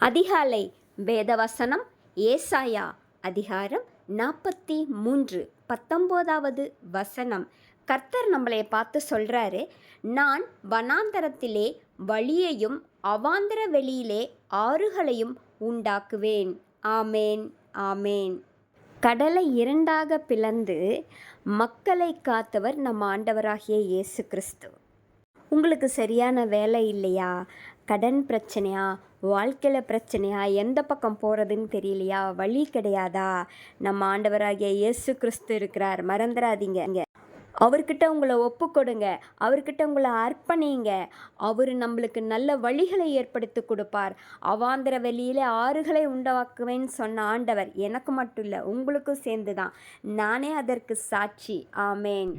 அதிகாலை வேதவசனம் ஏசாயா அதிகாரம் 43 19வது வசனம். கர்த்தர் நம்மளை பார்த்து சொல்கிறாரு, நான் வனாந்தரத்திலே வழியையும் அவாந்தர வெளியிலே ஆறுகளையும் உண்டாக்குவேன். ஆமேன், ஆமேன். கடலை இரண்டாக பிளந்து மக்களை காத்தவர் நம் ஆண்டவராகிய இயேசு கிறிஸ்து. உங்களுக்கு சரியான வேலை இல்லையா? கடன் பிரச்சனையா? வாழ்க்கையில் பிரச்சனையா? எந்த பக்கம் போகிறதுன்னு தெரியலையா? வழி கிடையாதா? நம்ம ஆண்டவராகிய இயேசு கிறிஸ்து இருக்கிறார், மறந்துடாதீங்க. அவர்கிட்ட உங்களை ஒப்பு கொடுங்க, அவர்கிட்ட உங்களை அர்ப்பணிங்க. அவர் நம்மளுக்கு நல்ல வழிகளை ஏற்படுத்தி கொடுப்பார். அவாந்தர வெளியிலே ஆறுகளை உண்டாக்குவேன்னு சொன்ன ஆண்டவர் எனக்கு மட்டும் இல்லை, உங்களுக்கும் சேர்ந்து தான். நானே அதற்கு சாட்சி. ஆமேன்.